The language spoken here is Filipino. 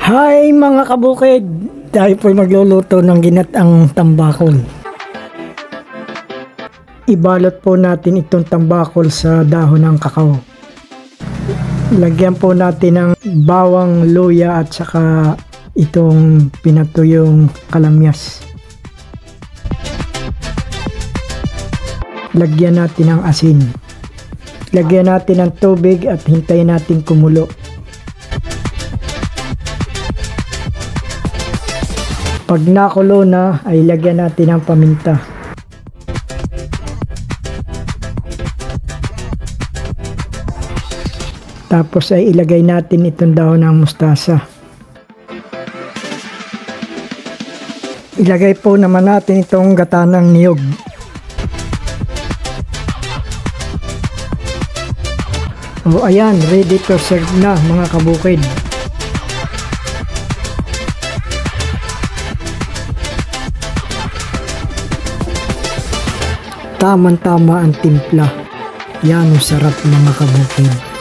Hi mga kabukid! Tayo po'y magluluto ng ginataang tambakol. Ibalot po natin itong tambakol sa dahon ng kakao. Lagyan po natin ng bawang, luya at saka itong pinatuyong kalamyas. Lagyan natin ng asin. Lagyan natin ng tubig at hintayin natin kumulo. Pag nakulo na ay lagyan natin ng paminta. Tapos ay ilagay natin itong dahon ng mustasa. Ilagay po naman natin itong gata ng niyog. O ayan, ready to serve na mga kabukid. Tamang-tama ang timpla. Yan ang sarap mga kabukid.